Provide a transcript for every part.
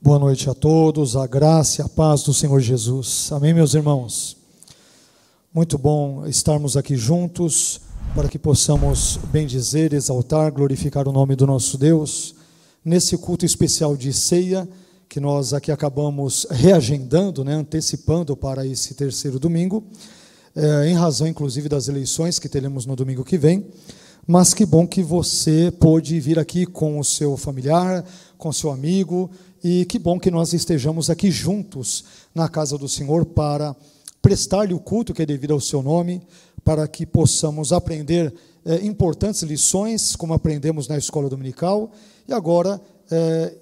Boa noite a todos, a graça e a paz do Senhor Jesus. Amém, meus irmãos? Muito bom estarmos aqui juntos para que possamos bendizer, exaltar, glorificar o nome do nosso Deus nesse culto especial de ceia que nós aqui acabamos reagendando, antecipando para esse terceiro domingo, em razão inclusive das eleições que teremos no domingo que vem. Mas que bom que você pôde vir aqui com o seu familiar, com o seu amigo, e que bom que nós estejamos aqui juntos na casa do Senhor para prestar-lhe o culto que é devido ao seu nome, para que possamos aprender importantes lições, como aprendemos na escola dominical, e agora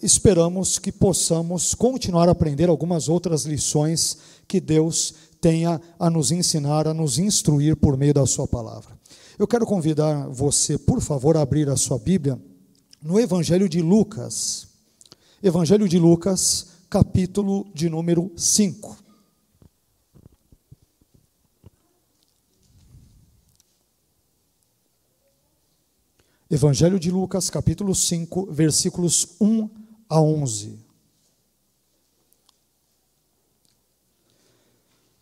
esperamos que possamos continuar a aprender algumas outras lições que Deus tenha a nos ensinar, a nos instruir por meio da sua palavra. Eu quero convidar você, por favor, a abrir a sua Bíblia no Evangelho de Lucas. Evangelho de Lucas, capítulo de número 5. Evangelho de Lucas, capítulo 5, versículos 1 a 11.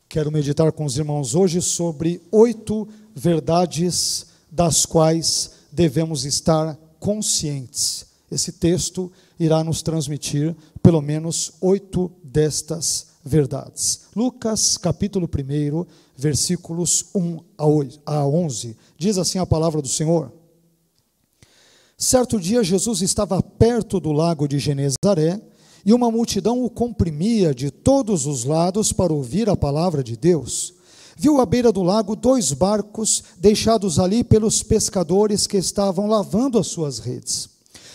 Quero meditar com os irmãos hoje sobre 8 verdades das quais devemos estar conscientes. Esse texto irá nos transmitir pelo menos 8 destas verdades. Lucas, capítulo 1, versículos 1 a 11. Diz assim a palavra do Senhor. Certo dia, Jesus estava perto do lago de Genezaré, e uma multidão o comprimia de todos os lados para ouvir a palavra de Deus. Viu à beira do lago 2 barcos deixados ali pelos pescadores que estavam lavando as suas redes.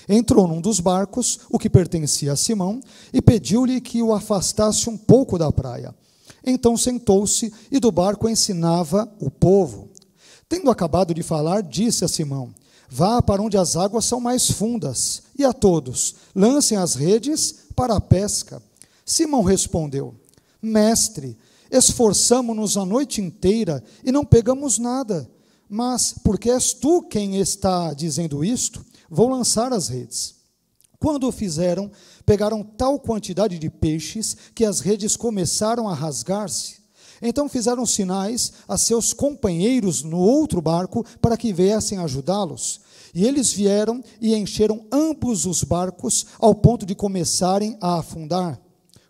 Entrou num dos barcos, o que pertencia a Simão, e pediu-lhe que o afastasse um pouco da praia. Então sentou-se e do barco ensinava o povo. Tendo acabado de falar, disse a Simão: vá para onde as águas são mais fundas, e a todos, lancem as redes para a pesca. Simão respondeu: mestre, esforçamo-nos a noite inteira e não pegamos nada, mas porque és tu quem está dizendo isto, vou lançar as redes. Quando o fizeram, pegaram tal quantidade de peixes que as redes começaram a rasgar-se. Então fizeram sinais a seus companheiros no outro barco para que viessem ajudá-los. E eles vieram e encheram ambos os barcos ao ponto de começarem a afundar.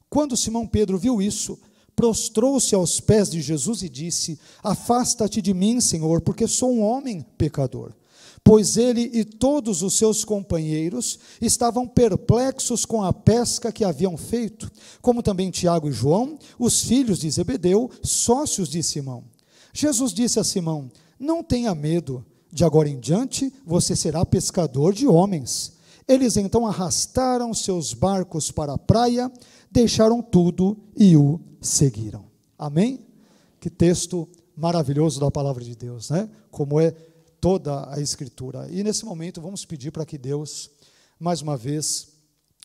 Quando Simão Pedro viu isso, prostrou-se aos pés de Jesus e disse: afasta-te de mim, Senhor, porque sou um homem pecador. Pois ele e todos os seus companheiros estavam perplexos com a pesca que haviam feito, como também Tiago e João, os filhos de Zebedeu, sócios de Simão. Jesus disse a Simão: não tenha medo, de agora em diante você será pescador de homens. Eles então arrastaram seus barcos para a praia, deixaram tudo e o seguiram. Amém? Que texto maravilhoso da palavra de Deus, Como é toda a Escritura. E nesse momento vamos pedir para que Deus, mais uma vez,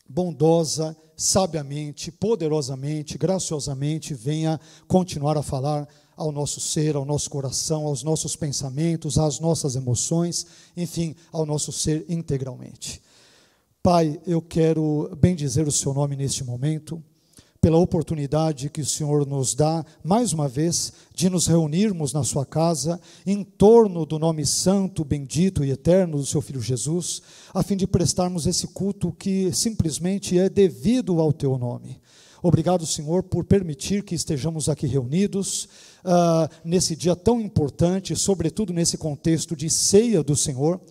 bondosa, sabiamente, poderosamente, graciosamente, venha continuar a falar ao nosso ser, ao nosso coração, aos nossos pensamentos, às nossas emoções, enfim, ao nosso ser integralmente. Pai, eu quero bendizer o seu nome neste momento, pela oportunidade que o Senhor nos dá, mais uma vez, de nos reunirmos na sua casa, em torno do nome santo, bendito e eterno do seu Filho Jesus, a fim de prestarmos esse culto que simplesmente é devido ao teu nome. Obrigado, Senhor, por permitir que estejamos aqui reunidos nesse dia tão importante, sobretudo nesse contexto de ceia do Senhor.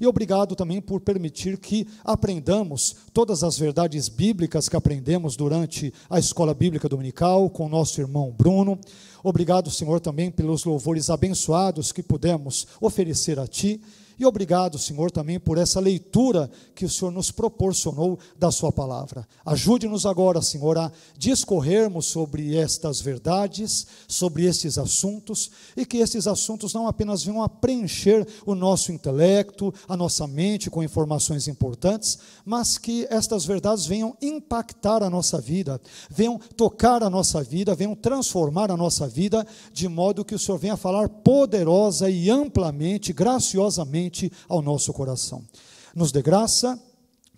E obrigado também por permitir que aprendamos todas as verdades bíblicas que aprendemos durante a escola bíblica dominical com o nosso irmão Bruno. Obrigado, Senhor, também pelos louvores abençoados que pudemos oferecer a Ti. E obrigado, Senhor, também por essa leitura que o Senhor nos proporcionou da sua palavra. Ajude-nos agora, Senhor, a discorrermos sobre estas verdades, sobre estes assuntos, e que esses assuntos não apenas venham a preencher o nosso intelecto, a nossa mente com informações importantes, mas que estas verdades venham impactar a nossa vida, venham tocar a nossa vida, venham transformar a nossa vida, de modo que o Senhor venha falar poderosa e amplamente, graciosamente ao nosso coração. Nos dê graça,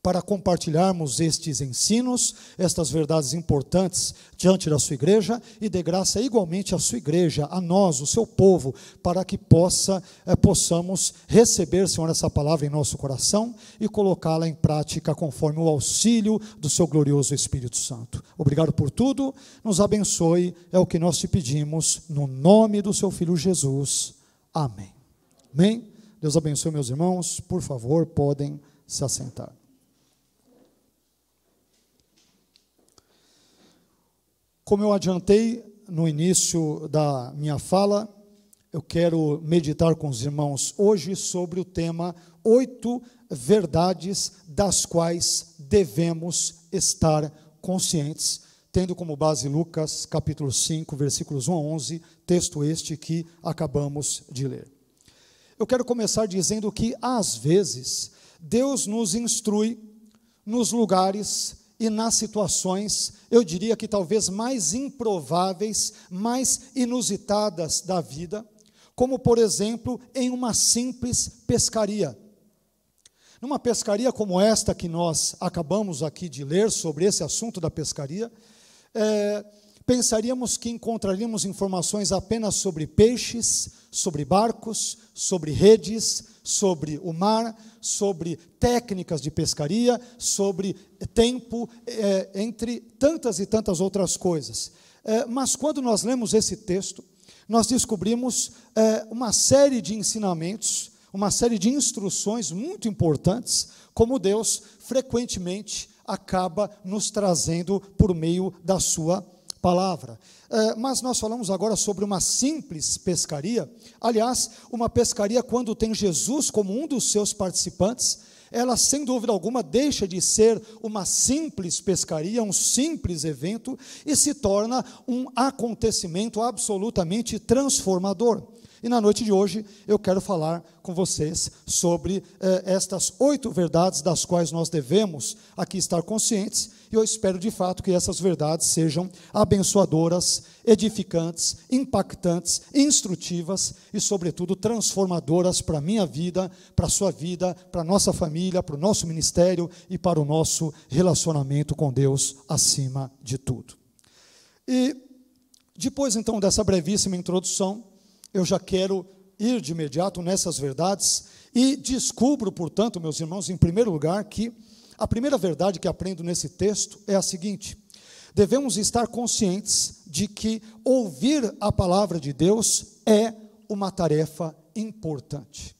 para compartilharmos estes ensinos, estas verdades importantes diante da sua igreja, e dê graça igualmente à sua igreja, a nós, o seu povo, para que possamos receber, Senhor, essa palavra em nosso coração e colocá-la em prática conforme o auxílio do seu glorioso Espírito Santo. Obrigado por tudo, nos abençoe, é o que nós te pedimos, no nome do seu Filho Jesus. Amém. Amém? Deus abençoe, meus irmãos, por favor, podem se assentar. Como eu adiantei no início da minha fala, eu quero meditar com os irmãos hoje sobre o tema 8 verdades das quais devemos estar conscientes, tendo como base Lucas capítulo 5, versículos 1 a 11, texto este que acabamos de ler. Eu quero começar dizendo que, às vezes, Deus nos instrui nos lugares e nas situações, eu diria que talvez mais improváveis, mais inusitadas da vida, como, por exemplo, em uma simples pescaria. Numa pescaria como esta que nós acabamos aqui de ler sobre esse assunto da pescaria, pensaríamos que encontraríamos informações apenas sobre peixes, sobre barcos, sobre redes, sobre o mar, sobre técnicas de pescaria, sobre tempo, entre tantas e tantas outras coisas. Mas quando nós lemos esse texto, nós descobrimos uma série de ensinamentos, uma série de instruções muito importantes, como Deus frequentemente acaba nos trazendo por meio da sua palavra. Mas nós falamos agora sobre uma simples pescaria. Aliás, uma pescaria, quando tem Jesus como um dos seus participantes, ela, sem dúvida alguma, deixa de ser uma simples pescaria, um simples evento, e se torna um acontecimento absolutamente transformador. E na noite de hoje eu quero falar com vocês sobre estas 8 verdades das quais nós devemos aqui estar conscientes, e eu espero de fato que essas verdades sejam abençoadoras, edificantes, impactantes, instrutivas e, sobretudo, transformadoras para a minha vida, para a sua vida, para a nossa família, para o nosso ministério e para o nosso relacionamento com Deus acima de tudo. E depois, então, dessa brevíssima introdução, eu já quero ir de imediato nessas verdades e descubro, portanto, meus irmãos, em primeiro lugar, que a primeira verdade que aprendo nesse texto é a seguinte: devemos estar conscientes de que ouvir a palavra de Deus é uma tarefa importante.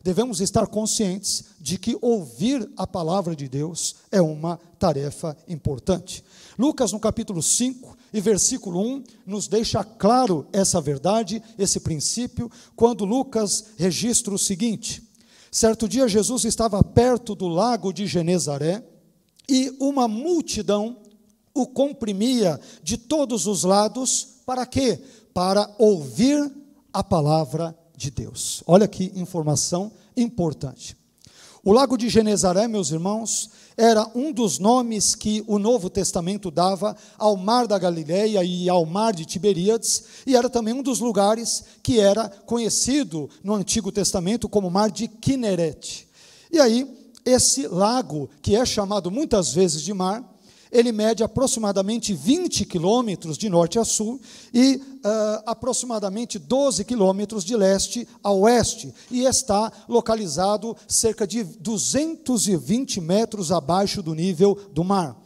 Devemos estar conscientes de que ouvir a palavra de Deus é uma tarefa importante. Lucas, no capítulo 5 e versículo 1, nos deixa claro essa verdade, esse princípio, quando Lucas registra o seguinte: certo dia Jesus estava perto do lago de Genezaré e uma multidão o comprimia de todos os lados, para quê? Para ouvir a palavra de Deus. Olha que informação importante. O lago de Genezaré, meus irmãos, era um dos nomes que o Novo Testamento dava ao mar da Galileia e ao mar de Tiberíades, e era também um dos lugares que era conhecido no Antigo Testamento como mar de Quinerete. E aí, esse lago, que é chamado muitas vezes de mar, ele mede aproximadamente 20 quilômetros de norte a sul e aproximadamente 12 quilômetros de leste a oeste, e está localizado cerca de 220 metros abaixo do nível do mar.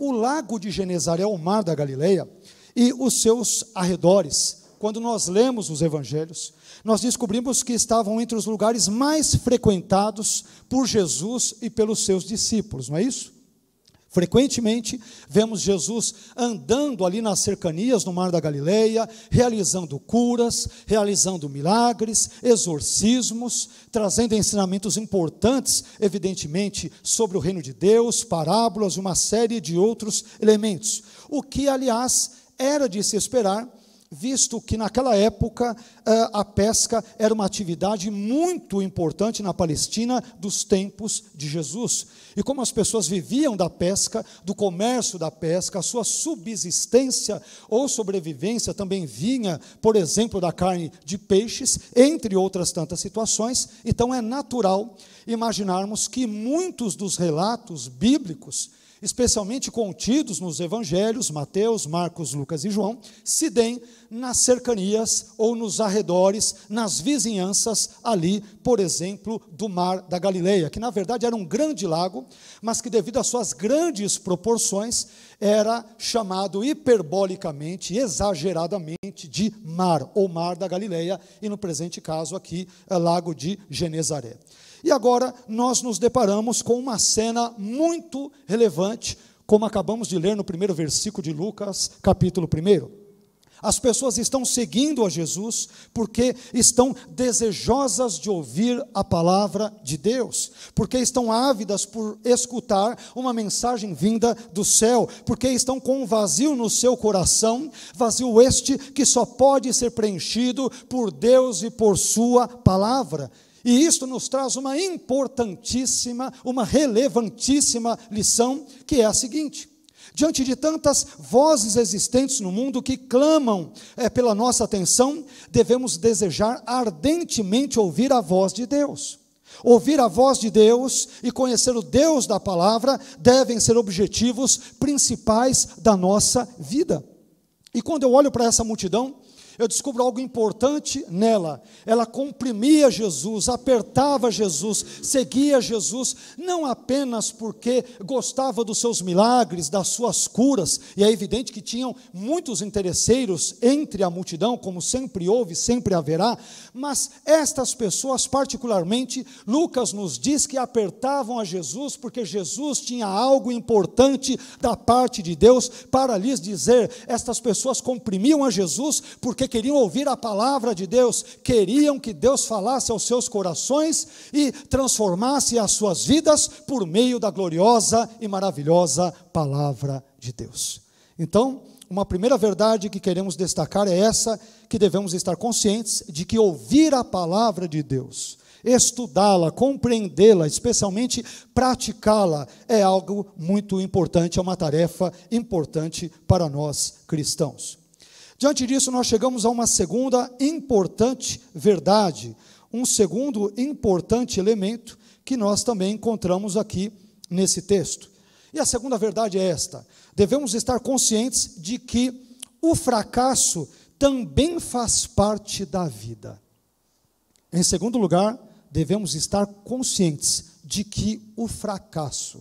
O lago de Genezaré, o mar da Galileia, e os seus arredores, quando nós lemos os evangelhos, nós descobrimos que estavam entre os lugares mais frequentados por Jesus e pelos seus discípulos, não é isso? Frequentemente, vemos Jesus andando ali nas cercanias no Mar da Galileia, realizando curas, realizando milagres, exorcismos, trazendo ensinamentos importantes, evidentemente, sobre o reino de Deus, parábolas, uma série de outros elementos. O que, aliás, era de se esperar, visto que naquela época a pesca era uma atividade muito importante na Palestina dos tempos de Jesus. E como as pessoas viviam da pesca, do comércio da pesca, a sua subsistência ou sobrevivência também vinha, por exemplo, da carne de peixes, entre outras tantas situações. Então é natural imaginarmos que muitos dos relatos bíblicos, especialmente contidos nos evangelhos, Mateus, Marcos, Lucas e João, se deem nas cercanias ou nos arredores, nas vizinhanças ali, por exemplo, do Mar da Galileia, que na verdade era um grande lago, mas que devido às suas grandes proporções, era chamado hiperbolicamente, exageradamente de mar, ou Mar da Galileia, e no presente caso aqui, Lago de Genezaré. E agora nós nos deparamos com uma cena muito relevante, como acabamos de ler no primeiro versículo de Lucas, capítulo 1. As pessoas estão seguindo a Jesus porque estão desejosas de ouvir a palavra de Deus, porque estão ávidas por escutar uma mensagem vinda do céu, porque estão com um vazio no seu coração, vazio este que só pode ser preenchido por Deus e por sua palavra. E isto nos traz uma importantíssima, uma relevantíssima lição, que é a seguinte: diante de tantas vozes existentes no mundo que clamam pela nossa atenção, devemos desejar ardentemente ouvir a voz de Deus. Ouvir a voz de Deus e conhecer o Deus da palavra devem ser objetivos principais da nossa vida. E quando eu olho para essa multidão, eu descubro algo importante nela. Ela comprimia Jesus, apertava Jesus, seguia Jesus, não apenas porque gostava dos seus milagres, das suas curas, e é evidente que tinham muitos interesseiros entre a multidão, como sempre houve, sempre haverá, mas estas pessoas particularmente, Lucas nos diz que apertavam a Jesus, porque Jesus tinha algo importante da parte de Deus para lhes dizer. Estas pessoas comprimiam a Jesus, porque queriam ouvir a palavra de Deus, queriam que Deus falasse aos seus corações e transformasse as suas vidas por meio da gloriosa e maravilhosa palavra de Deus. Então, uma primeira verdade que queremos destacar é essa, que devemos estar conscientes de que ouvir a palavra de Deus, estudá-la, compreendê-la, especialmente praticá-la, é algo muito importante, é uma tarefa importante para nós cristãos. Diante disso, nós chegamos a uma segunda importante verdade, um segundo importante elemento que nós também encontramos aqui nesse texto. E a segunda verdade é esta: devemos estar conscientes de que o fracasso também faz parte da vida. Em segundo lugar, devemos estar conscientes de que o fracasso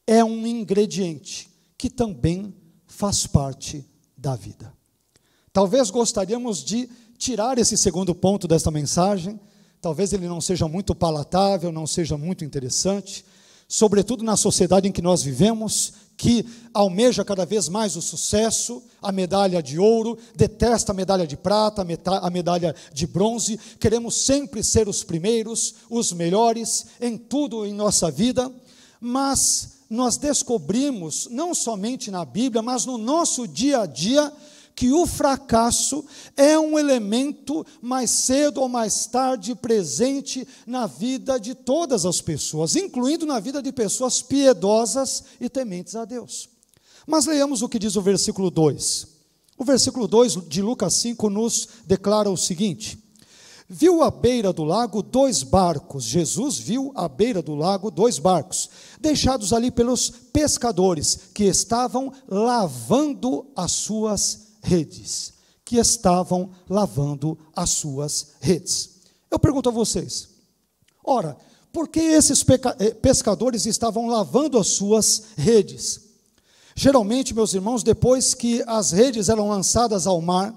é um ingrediente que também faz parte da vida. Talvez gostaríamos de tirar esse segundo ponto desta mensagem, talvez ele não seja muito palatável, não seja muito interessante, sobretudo na sociedade em que nós vivemos, que almeja cada vez mais o sucesso, a medalha de ouro, detesta a medalha de prata, a medalha de bronze, queremos sempre ser os primeiros, os melhores em tudo em nossa vida, mas nós descobrimos, não somente na Bíblia, mas no nosso dia a dia, que o fracasso é um elemento mais cedo ou mais tarde presente na vida de todas as pessoas, incluindo na vida de pessoas piedosas e tementes a Deus. Mas leiamos o que diz o versículo 2. O versículo 2 de Lucas 5 nos declara o seguinte: viu à beira do lago 2 barcos, Jesus viu à beira do lago 2 barcos, deixados ali pelos pescadores, que estavam lavando as suas redes, Eu pergunto a vocês, ora, por que esses pescadores estavam lavando as suas redes? Geralmente, meus irmãos, depois que as redes eram lançadas ao mar,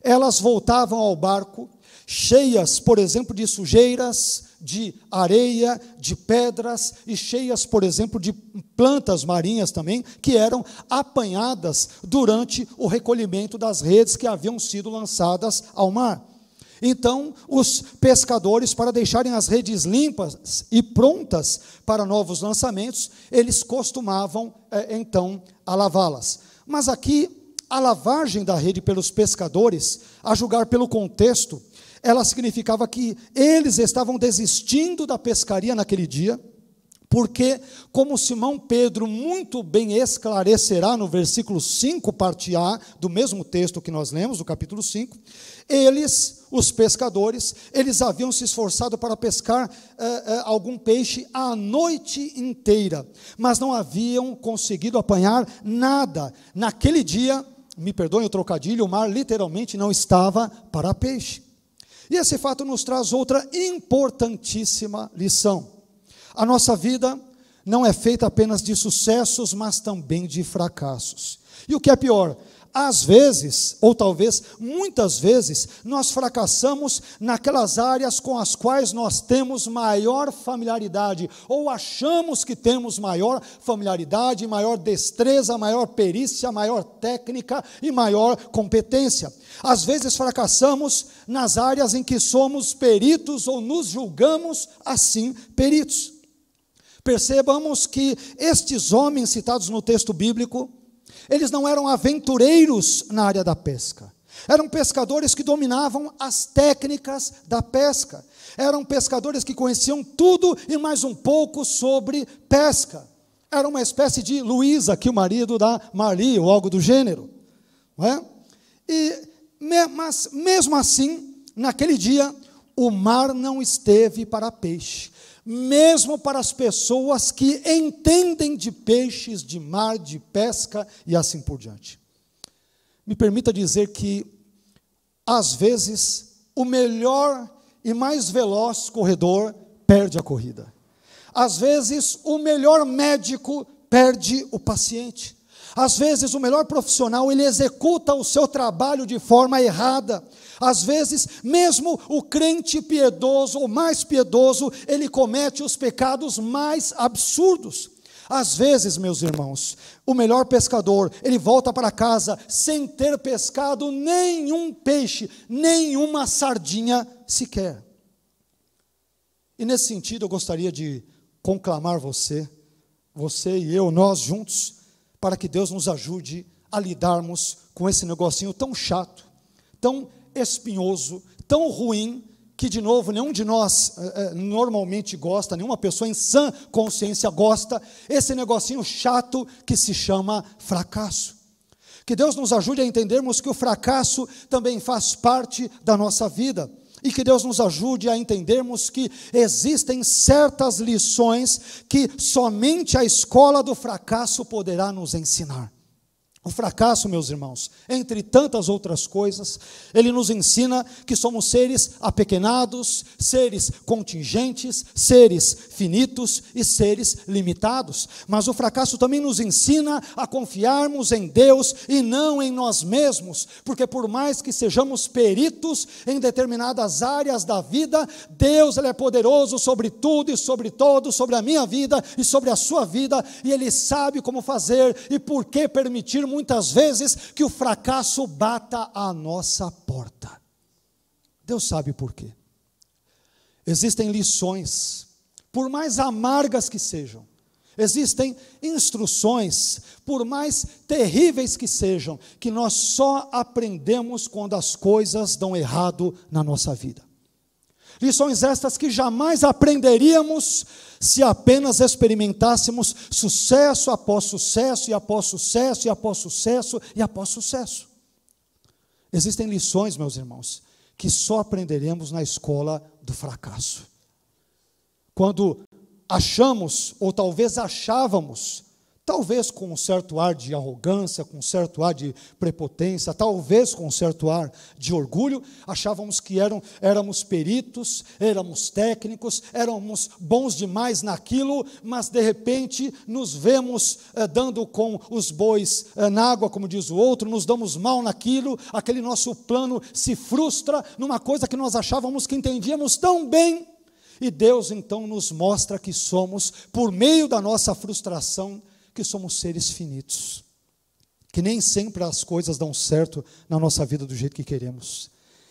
elas voltavam ao barco, cheias, por exemplo, de sujeiras, de areia, de pedras, e cheias, por exemplo, de plantas marinhas também, que eram apanhadas durante o recolhimento das redes que haviam sido lançadas ao mar. Então, os pescadores, para deixarem as redes limpas e prontas para novos lançamentos, eles costumavam, então, a lavá-las. Mas aqui, a lavagem da rede pelos pescadores, a julgar pelo contexto, ela significava que eles estavam desistindo da pescaria naquele dia, porque, como Simão Pedro muito bem esclarecerá no versículo 5, parte A, do mesmo texto que nós lemos, do capítulo 5, eles, os pescadores, eles haviam se esforçado para pescar algum peixe a noite inteira, mas não haviam conseguido apanhar nada. Naquele dia, me perdoem o trocadilho, o mar literalmente não estava para peixe. E esse fato nos traz outra importantíssima lição. A nossa vida não é feita apenas de sucessos, mas também de fracassos. E o que é pior, às vezes, ou talvez muitas vezes, nós fracassamos naquelas áreas com as quais nós temos maior familiaridade, ou achamos que temos maior familiaridade, maior destreza, maior perícia, maior técnica e maior competência. Às vezes fracassamos nas áreas em que somos peritos ou nos julgamos assim peritos. Percebamos que estes homens citados no texto bíblico, eles não eram aventureiros na área da pesca. Eram pescadores que dominavam as técnicas da pesca. Eram pescadores que conheciam tudo e mais um pouco sobre pesca. Era uma espécie de Luísa, que o marido da Marli, ou algo do gênero. Não é? Mas mesmo assim, naquele dia, o mar não esteve para peixe. Mesmo para as pessoas que entendem de peixes, de mar, de pesca e assim por diante. Me permita dizer que, às vezes, o melhor e mais veloz corredor perde a corrida. Às vezes, o melhor médico perde o paciente. Às vezes, o melhor profissional, ele executa o seu trabalho de forma errada. Às vezes, mesmo o crente piedoso, ou mais piedoso, ele comete os pecados mais absurdos. Às vezes, meus irmãos, o melhor pescador, ele volta para casa sem ter pescado nenhum peixe, nenhuma sardinha sequer. E nesse sentido, eu gostaria de conclamar você e eu, nós juntos, para que Deus nos ajude a lidarmos com esse negocinho tão chato, tão espinhoso, tão ruim, que de novo nenhum de nós normalmente gosta, nenhuma pessoa em sã consciência gosta, esse negocinho chato que se chama fracasso. Que Deus nos ajude a entendermos que o fracasso também faz parte da nossa vida, e que Deus nos ajude a entendermos que existem certas lições que somente a escola do fracasso poderá nos ensinar. O fracasso, meus irmãos, entre tantas outras coisas, ele nos ensina que somos seres apequenados, seres contingentes, seres finitos e seres limitados. Mas o fracasso também nos ensina a confiarmos em Deus e não em nós mesmos, porque por mais que sejamos peritos em determinadas áreas da vida, Deus, ele é poderoso sobre tudo e sobre todos, sobre a minha vida e sobre a sua vida, e Ele sabe como fazer e por que permitir muitas vezes que o fracasso bata à nossa porta. Deus sabe por quê. Existem lições, por mais amargas que sejam, existem instruções, por mais terríveis que sejam, que nós só aprendemos quando as coisas dão errado na nossa vida. Lições estas que jamais aprenderíamos se apenas experimentássemos sucesso após sucesso, e após sucesso, e após sucesso, e após sucesso. Existem lições, meus irmãos, que só aprenderemos na escola do fracasso. Quando achamos, ou talvez achávamos, talvez com um certo ar de arrogância, com um certo ar de prepotência, talvez com um certo ar de orgulho, achávamos que éramos peritos, éramos técnicos, éramos bons demais naquilo, mas de repente nos vemos dando com os bois na água, como diz o outro, nos damos mal naquilo, aquele nosso plano se frustra numa coisa que nós achávamos que entendíamos tão bem, e Deus então nos mostra que somos, por meio da nossa frustração, que somos seres finitos, que nem sempre as coisas dão certo na nossa vida do jeito que queremos,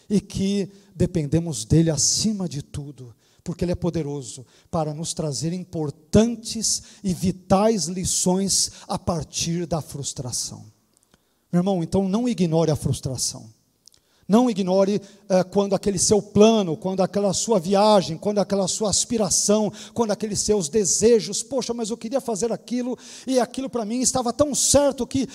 e que dependemos dEle acima de tudo, porque Ele é poderoso para nos trazer importantes e vitais lições a partir da frustração. Meu irmão, então não ignore a frustração. Não ignore quando aquele seu plano, quando aquela sua viagem, quando aquela sua aspiração, quando aqueles seus desejos, poxa, mas eu queria fazer aquilo, e aquilo para mim estava tão certo que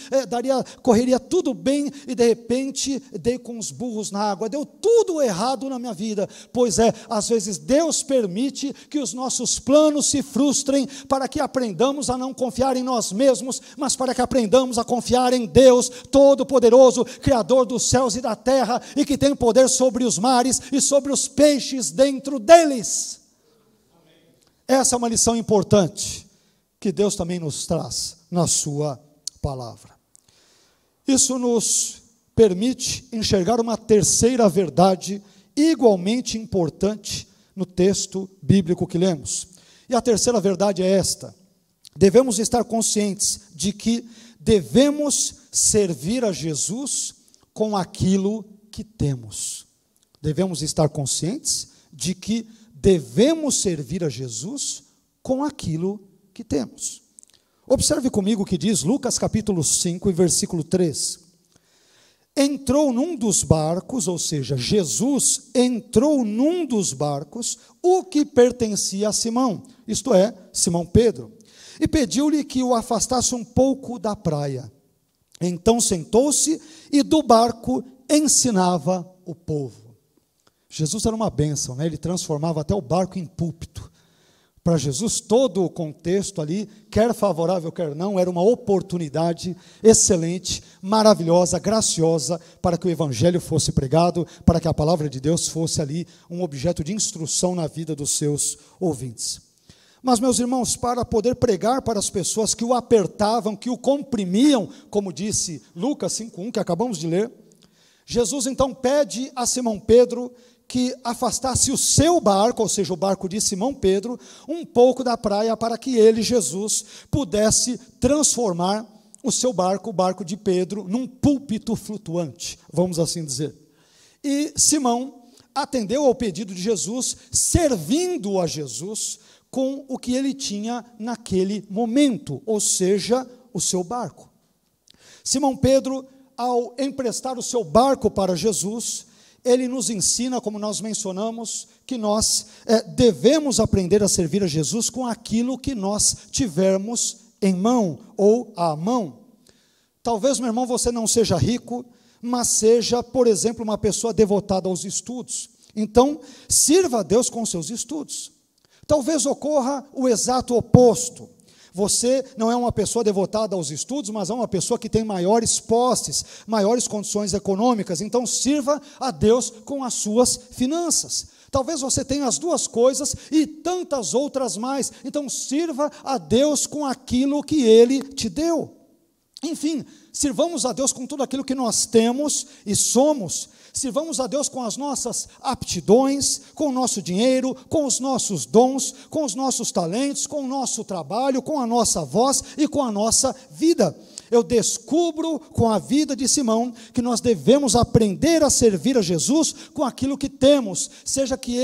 correria tudo bem, e de repente dei com os burros na água, deu tudo errado na minha vida. Pois é, às vezes Deus permite que os nossos planos se frustrem, para que aprendamos a não confiar em nós mesmos, mas para que aprendamos a confiar em Deus Todo-Poderoso, Criador dos céus e da terra, e que tem poder sobre os mares e sobre os peixes dentro deles. Essa é uma lição importante que Deus também nos traz na sua palavra. Isso nos permite enxergar uma terceira verdade igualmente importante no texto bíblico que lemos. E a terceira verdade é esta: devemos estar conscientes de que devemos servir a Jesus com aquilo que temos. Devemos estar conscientes de que devemos servir a Jesus com aquilo que temos. Observe comigo o que diz Lucas capítulo 5 e versículo 3. Entrou num dos barcos, ou seja, Jesus entrou num dos barcos, o que pertencia a Simão, isto é, Simão Pedro, e pediu-lhe que o afastasse um pouco da praia. Então sentou-se e do barco ensinava o povo. Jesus era uma bênção, né? Ele transformava até o barco em púlpito. Para Jesus, todo o contexto ali, quer favorável, quer não, era uma oportunidade excelente, maravilhosa, graciosa, para que o evangelho fosse pregado, para que a palavra de Deus fosse ali um objeto de instrução na vida dos seus ouvintes. Mas, meus irmãos, para poder pregar para as pessoas que o apertavam, que o comprimiam, como disse Lucas 5:1, que acabamos de ler, Jesus então pede a Simão Pedro que afastasse o seu barco, ou seja, o barco de Simão Pedro, um pouco da praia, para que ele, Jesus, pudesse transformar o seu barco, o barco de Pedro, num púlpito flutuante, vamos assim dizer. E Simão atendeu ao pedido de Jesus, servindo a Jesus com o que ele tinha naquele momento, ou seja, o seu barco. Simão Pedro, ao emprestar o seu barco para Jesus, ele nos ensina, como nós mencionamos, que nós devemos aprender a servir a Jesus com aquilo que nós tivermos em mão ou à mão. Talvez, meu irmão, você não seja rico, mas seja, por exemplo, uma pessoa devotada aos estudos. Então, sirva a Deus com seus estudos. Talvez ocorra o exato oposto. Você não é uma pessoa devotada aos estudos, mas é uma pessoa que tem maiores posses, maiores condições econômicas. Então, sirva a Deus com as suas finanças. Talvez você tenha as duas coisas e tantas outras mais. Então, sirva a Deus com aquilo que Ele te deu. Enfim, sirvamos a Deus com tudo aquilo que nós temos e somos. Sirvamos a Deus com as nossas aptidões, com o nosso dinheiro, com os nossos dons, com os nossos talentos, com o nosso trabalho, com a nossa voz e com a nossa vida. Eu descubro com a vida de Simão que nós devemos aprender a servir a Jesus com aquilo que temos, seja que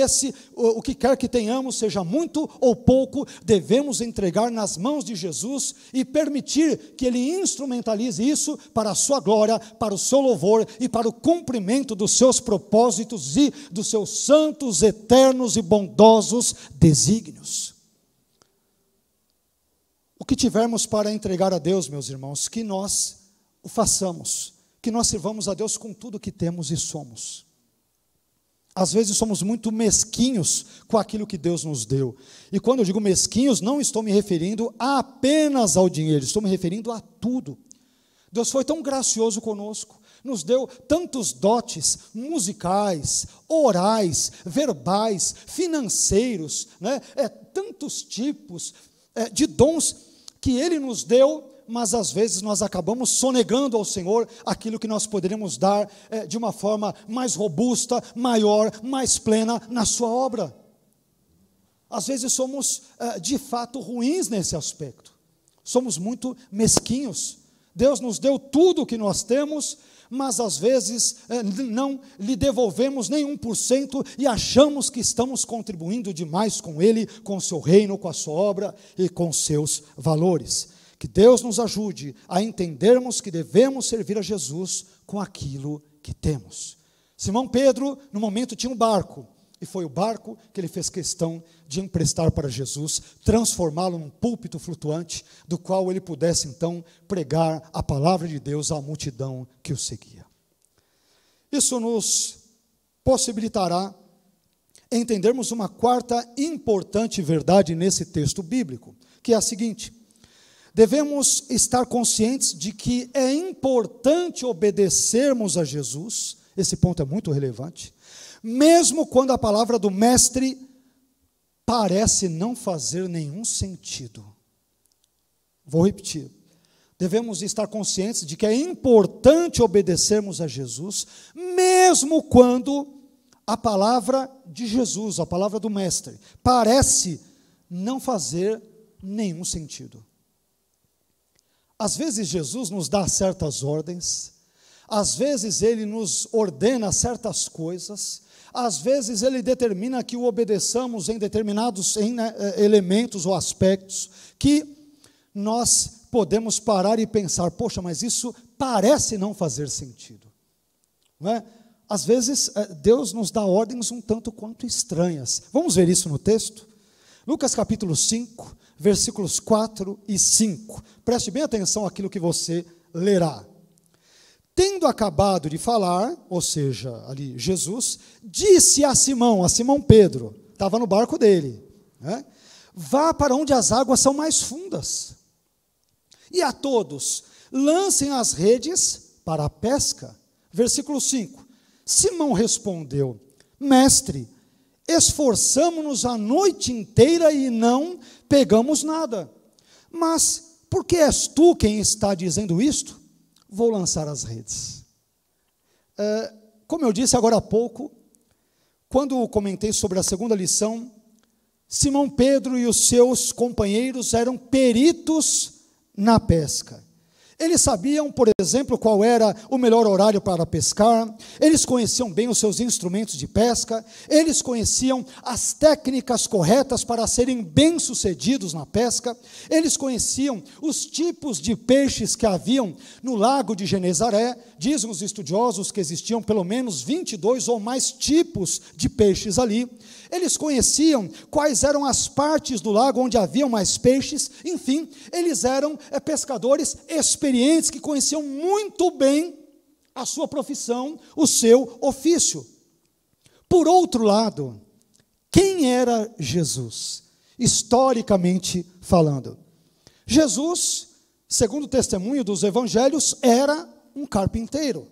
o que quer que tenhamos, seja muito ou pouco, devemos entregar nas mãos de Jesus e permitir que Ele instrumentalize isso para a sua glória, para o seu louvor e para o cumprimento dos seus propósitos e dos seus santos, eternos e bondosos desígnios. O que tivermos para entregar a Deus, meus irmãos, que nós o façamos, que nós sirvamos a Deus com tudo que temos e somos. Às vezes somos muito mesquinhos com aquilo que Deus nos deu. E quando eu digo mesquinhos, não estou me referindo apenas ao dinheiro, estou me referindo a tudo. Deus foi tão gracioso conosco, nos deu tantos dotes musicais, orais, verbais, financeiros, né? Tantos tipos de dons que Ele nos deu, mas às vezes nós acabamos sonegando ao Senhor aquilo que nós poderíamos dar de uma forma mais robusta, maior, mais plena na sua obra. Às vezes somos de fato ruins nesse aspecto, somos muito mesquinhos. Deus nos deu tudo o que nós temos, mas às vezes não lhe devolvemos nem 1% e achamos que estamos contribuindo demais com Ele, com o seu reino, com a sua obra e com seus valores. Que Deus nos ajude a entendermos que devemos servir a Jesus com aquilo que temos. Simão Pedro, no momento, tinha um barco, e foi o barco que ele fez questão de emprestar para Jesus, transformá-lo num púlpito flutuante, do qual ele pudesse então pregar a palavra de Deus à multidão que o seguia. Isso nos possibilitará entendermos uma quarta importante verdade nesse texto bíblico, que é a seguinte: devemos estar conscientes de que é importante obedecermos a Jesus. Esse ponto é muito relevante, mesmo quando a palavra do mestre parece não fazer nenhum sentido. Vou repetir. Devemos estar conscientes de que é importante obedecermos a Jesus, mesmo quando a palavra de Jesus, a palavra do mestre, parece não fazer nenhum sentido. Às vezes Jesus nos dá certas ordens, às vezes Ele nos ordena certas coisas, às vezes Ele determina que o obedeçamos em determinados elementos ou aspectos, que nós podemos parar e pensar, poxa, mas isso parece não fazer sentido. Não é? Às vezes Deus nos dá ordens um tanto quanto estranhas. Vamos ver isso no texto? Lucas capítulo 5, versículos 4 e 5. Preste bem atenção àquilo que você lerá. Tendo acabado de falar, ou seja, ali Jesus, disse a Simão Pedro, estava no barco dele, né? Vá para onde as águas são mais fundas, e a todos lancem as redes para a pesca. Versículo 5, Simão respondeu, mestre, esforçamo-nos a noite inteira e não pegamos nada, mas por que és tu quem está dizendo isto? Vou lançar as redes. Como eu disse agora há pouco, quando comentei sobre a segunda lição, Simão Pedro e os seus companheiros eram peritos na pesca. Eles sabiam, por exemplo, qual era o melhor horário para pescar, eles conheciam bem os seus instrumentos de pesca, eles conheciam as técnicas corretas para serem bem-sucedidos na pesca, eles conheciam os tipos de peixes que haviam no lago de Genezaré. Dizem os estudiosos que existiam pelo menos 22 ou mais tipos de peixes ali. Eles conheciam quais eram as partes do lago onde haviam mais peixes. Enfim, eles eram pescadores experientes que conheciam muito bem a sua profissão, o seu ofício. Por outro lado, quem era Jesus, historicamente falando? Jesus, segundo o testemunho dos evangelhos, era um carpinteiro.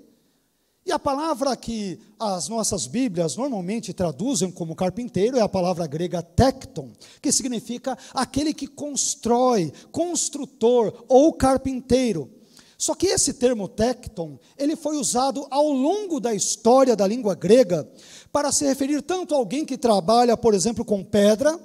E a palavra que as nossas Bíblias normalmente traduzem como carpinteiro é a palavra grega tekton, que significa aquele que constrói, construtor ou carpinteiro. Só que esse termo tekton, ele foi usado ao longo da história da língua grega para se referir tanto a alguém que trabalha, por exemplo, com pedra,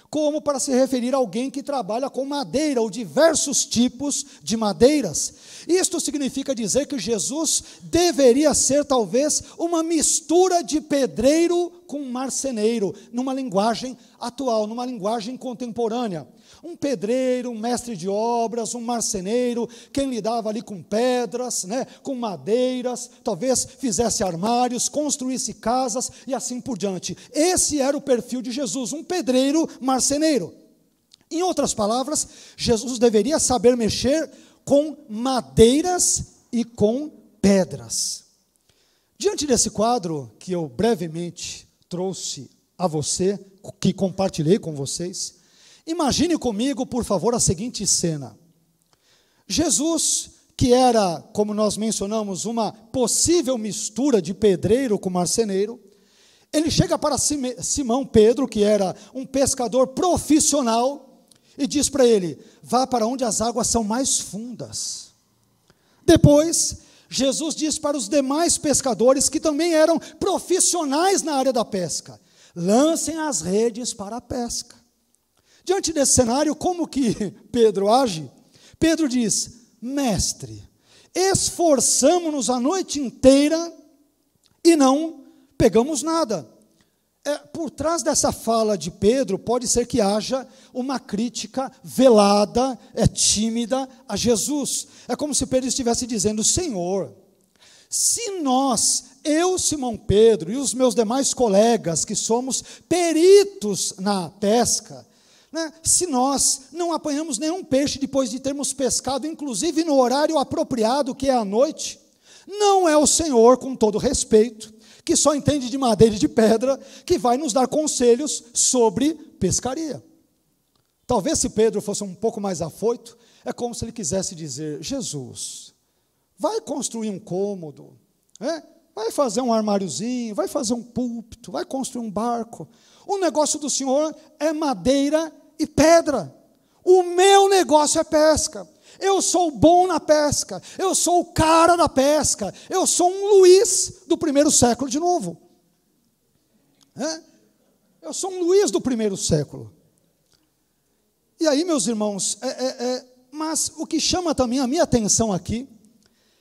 como para se referir a alguém que trabalha com madeira ou diversos tipos de madeiras. Isto significa dizer que Jesus deveria ser talvez uma mistura de pedreiro com marceneiro, numa linguagem atual, numa linguagem contemporânea. Um pedreiro, um mestre de obras, um marceneiro, quem lidava ali com pedras, né, com madeiras, talvez fizesse armários, construísse casas e assim por diante. Esse era o perfil de Jesus, um pedreiro marceneiro. Em outras palavras, Jesus deveria saber mexer com madeiras e com pedras. Diante desse quadro que eu brevemente trouxe a você, que compartilhei com vocês, imagine comigo, por favor, a seguinte cena. Jesus, que era, como nós mencionamos, uma possível mistura de pedreiro com marceneiro, ele chega para Simão Pedro, que era um pescador profissional, e diz para ele, vá para onde as águas são mais fundas. Depois, Jesus diz para os demais pescadores, que também eram profissionais na área da pesca, lancem as redes para a pesca. Diante desse cenário, como que Pedro age? Pedro diz, mestre, esforçamo-nos a noite inteira e não pegamos nada. por trás dessa fala de Pedro, pode ser que haja uma crítica velada, tímida a Jesus. É como se Pedro estivesse dizendo: Senhor, se nós, eu, Simão Pedro, e os meus demais colegas, que somos peritos na pesca, né, se nós não apanhamos nenhum peixe depois de termos pescado, inclusive no horário apropriado, que é a noite, não é o Senhor, com todo respeito, que só entende de madeira e de pedra, que vai nos dar conselhos sobre pescaria. Talvez se Pedro fosse um pouco mais afoito, é como se ele quisesse dizer: Jesus, vai construir um cômodo, vai fazer um armáriozinho, vai fazer um púlpito, vai construir um barco. O negócio do Senhor é madeira e pedra. O meu negócio é pesca. Eu sou bom na pesca, eu sou o cara da pesca, eu sou um Luiz do primeiro século de novo. Eu sou um Luiz do primeiro século. E aí, meus irmãos, mas o que chama também a minha atenção aqui,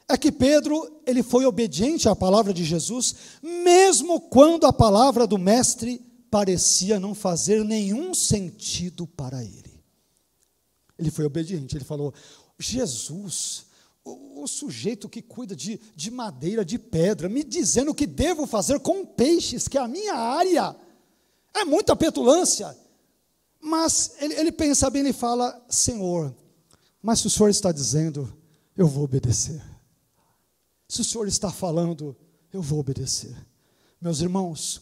é que Pedro, ele foi obediente à palavra de Jesus, mesmo quando a palavra do mestre parecia não fazer nenhum sentido para ele. Ele foi obediente, ele falou: Jesus, o sujeito que cuida de madeira, de pedra, me dizendo o que devo fazer com peixes, que é a minha área, é muita petulância. Mas ele pensa bem, ele fala: Senhor, mas se o Senhor está dizendo, eu vou obedecer. Se o Senhor está falando, eu vou obedecer. Meus irmãos,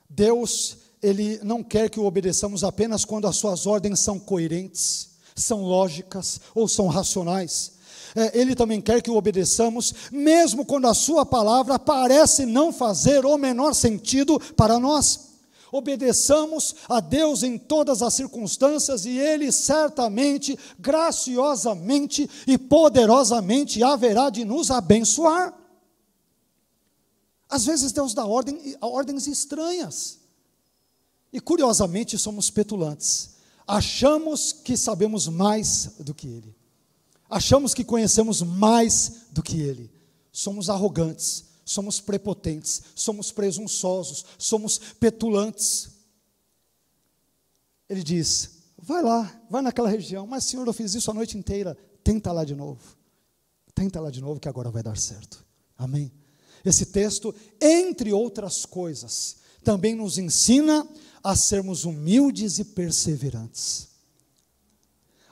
Deus, Ele não quer que o obedeçamos apenas quando as suas ordens são coerentes, são lógicas ou são racionais. Ele também quer que o obedeçamos, mesmo quando a sua palavra parece não fazer o menor sentido para nós. Obedeçamos a Deus em todas as circunstâncias e Ele certamente, graciosamente e poderosamente haverá de nos abençoar. Às vezes Deus dá ordens estranhas e curiosamente somos petulantes. Achamos que sabemos mais do que Ele. Achamos que conhecemos mais do que Ele. Somos arrogantes, somos prepotentes, somos presunçosos, somos petulantes. Ele diz: vai lá, vai naquela região. Mas Senhor, eu fiz isso a noite inteira. Tenta lá de novo. Tenta lá de novo que agora vai dar certo. Amém? Esse texto, entre outras coisas, também nos ensina a sermos humildes e perseverantes.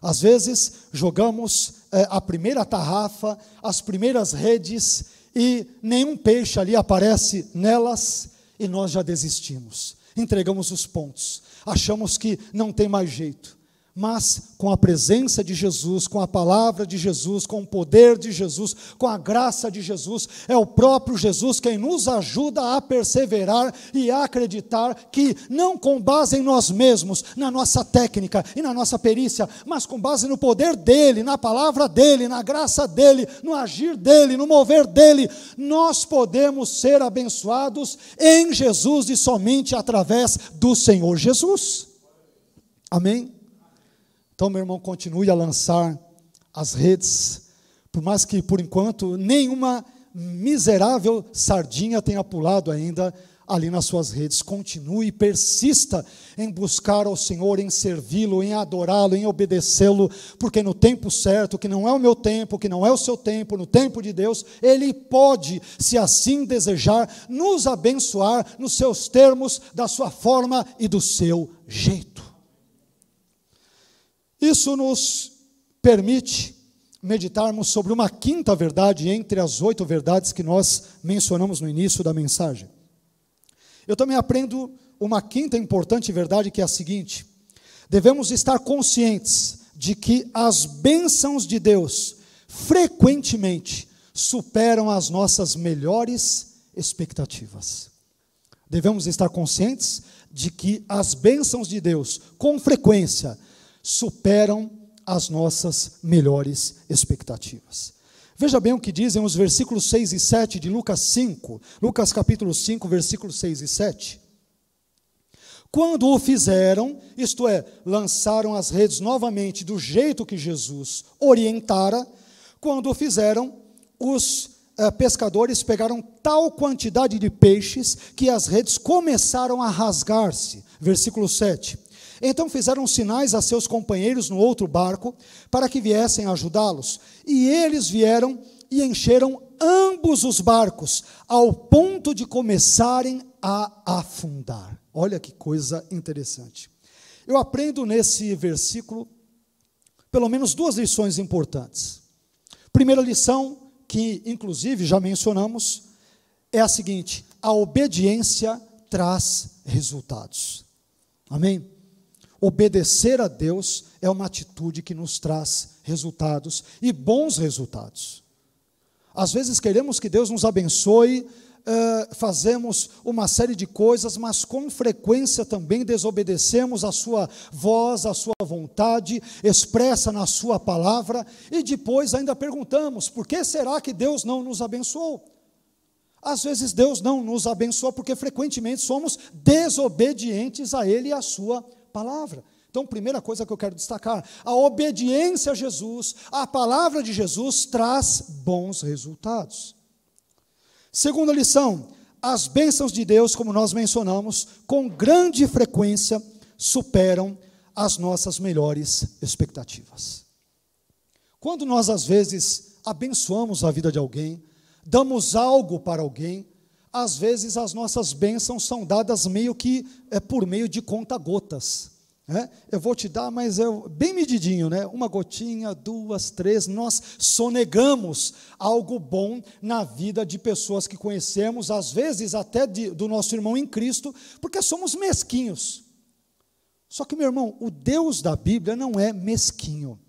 Às vezes, jogamos a primeira tarrafa, as primeiras redes, e nenhum peixe ali aparece nelas, e nós já desistimos. Entregamos os pontos, achamos que não tem mais jeito. Mas com a presença de Jesus, com a palavra de Jesus, com o poder de Jesus, com a graça de Jesus, é o próprio Jesus quem nos ajuda a perseverar e a acreditar que, não com base em nós mesmos, na nossa técnica e na nossa perícia, mas com base no poder dEle, na palavra dEle, na graça dEle, no agir dEle, no mover dEle, nós podemos ser abençoados em Jesus e somente através do Senhor Jesus. Amém? Então, meu irmão, continue a lançar as redes, por mais que, por enquanto, nenhuma miserável sardinha tenha pulado ainda ali nas suas redes. Continue e persista em buscar ao Senhor, em servi-lo, em adorá-lo, em obedecê-lo, porque no tempo certo, que não é o meu tempo, que não é o seu tempo, no tempo de Deus, Ele pode, se assim desejar, nos abençoar nos seus termos, da sua forma e do seu jeito. Isso nos permite meditarmos sobre uma quinta verdade entre as 8 verdades que nós mencionamos no início da mensagem. Eu também aprendo uma quinta importante verdade, que é a seguinte: devemos estar conscientes de que as bênçãos de Deus frequentemente superam as nossas melhores expectativas. Devemos estar conscientes de que as bênçãos de Deus, com frequência, superam as nossas melhores expectativas. Veja bem o que dizem os versículos 6 e 7 de Lucas 5, Lucas capítulo 5, versículos 6 e 7. Quando o fizeram, isto é, lançaram as redes novamente do jeito que Jesus orientara, quando o fizeram, os pescadores pegaram tal quantidade de peixes que as redes começaram a rasgar-se. Versículo 7. Então fizeram sinais a seus companheiros no outro barco para que viessem ajudá-los. E eles vieram e encheram ambos os barcos, ao ponto de começarem a afundar. Olha que coisa interessante. Eu aprendo nesse versículo pelo menos duas lições importantes. Primeira lição, que inclusive já mencionamos, é a seguinte: a obediência traz resultados. Amém? Obedecer a Deus é uma atitude que nos traz resultados, e bons resultados. Às vezes queremos que Deus nos abençoe, fazemos uma série de coisas, mas com frequência também desobedecemos a sua voz, a sua vontade, expressa na sua palavra, e depois ainda perguntamos: por que será que Deus não nos abençoou? Às vezes Deus não nos abençoa porque frequentemente somos desobedientes a Ele e a sua palavra. Então, primeira coisa que eu quero destacar: a obediência a Jesus, a palavra de Jesus traz bons resultados. Segunda lição: as bênçãos de Deus, como nós mencionamos, com grande frequência superam as nossas melhores expectativas. Quando nós, às vezes, abençoamos a vida de alguém, damos algo para alguém, às vezes as nossas bênçãos são dadas meio que por meio de conta-gotas. Eu vou te dar, mas bem medidinho, né? Uma gotinha, 2, 3, nós sonegamos algo bom na vida de pessoas que conhecemos, às vezes até do nosso irmão em Cristo, porque somos mesquinhos. Só que, meu irmão, o Deus da Bíblia não é mesquinho.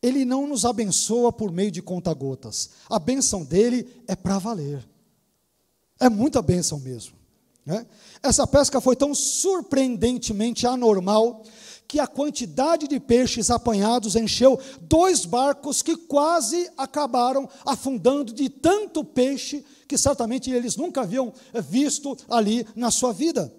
Ele não nos abençoa por meio de conta-gotas. A bênção dele é para valer. É muita bênção mesmo. Essa pesca foi tão surpreendentemente anormal que a quantidade de peixes apanhados encheu 2 barcos que quase acabaram afundando de tanto peixe que certamente eles nunca haviam visto ali na sua vida.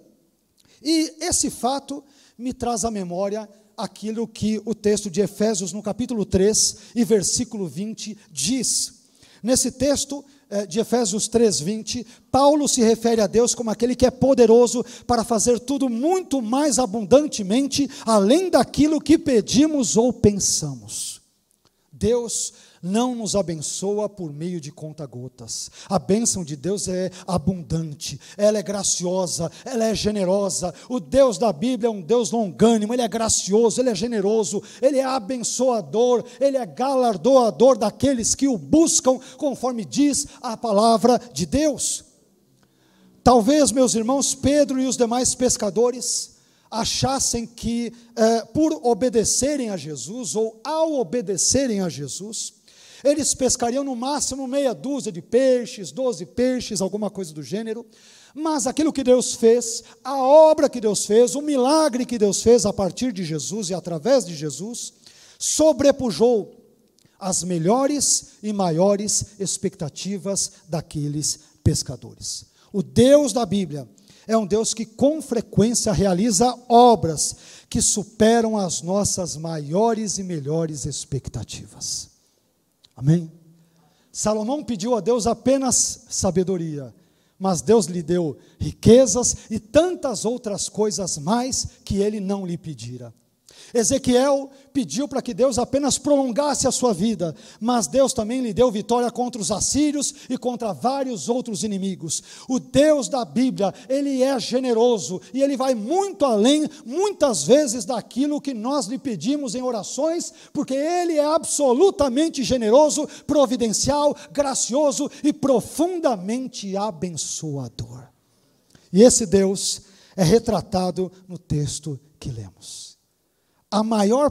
E esse fato me traz à memória aquilo que o texto de Efésios, no capítulo 3 e versículo 20, diz. Nesse texto de Efésios 3:20, Paulo se refere a Deus como aquele que é poderoso para fazer tudo muito mais abundantemente, além daquilo que pedimos ou pensamos. Deus não nos abençoa por meio de conta-gotas. A bênção de Deus é abundante, ela é graciosa, ela é generosa. O Deus da Bíblia é um Deus longânimo, Ele é gracioso, Ele é generoso, Ele é abençoador, Ele é galardoador daqueles que o buscam, conforme diz a palavra de Deus. Talvez, meus irmãos, Pedro e os demais pescadores achassem que por obedecerem a Jesus, ou ao obedecerem a Jesus, eles pescariam no máximo meia dúzia de peixes, 12 peixes, alguma coisa do gênero. Mas aquilo que Deus fez, a obra que Deus fez, o milagre que Deus fez a partir de Jesus e através de Jesus, sobrepujou as melhores e maiores expectativas daqueles pescadores. O Deus da Bíblia é um Deus que com frequência realiza obras que superam as nossas maiores e melhores expectativas. Amém? Salomão pediu a Deus apenas sabedoria, mas Deus lhe deu riquezas e tantas outras coisas mais que ele não lhe pedira. Ezequiel pediu para que Deus apenas prolongasse a sua vida, mas Deus também lhe deu vitória contra os assírios e contra vários outros inimigos. O Deus da Bíblia, Ele é generoso e Ele vai muito além, muitas vezes, daquilo que nós lhe pedimos em orações, porque Ele é absolutamente generoso, providencial, gracioso e profundamente abençoador. E esse Deus é retratado no texto que lemos. A maior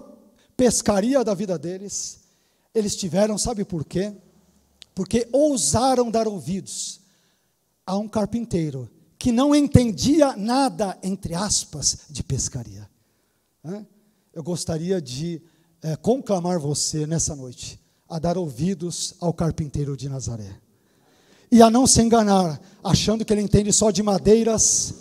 pescaria da vida deles, eles tiveram, sabe por quê? Porque ousaram dar ouvidos a um carpinteiro que não entendia nada, entre aspas, de pescaria. Eu gostaria de conclamar você nessa noite a dar ouvidos ao carpinteiro de Nazaré e a não se enganar achando que ele entende só de madeiras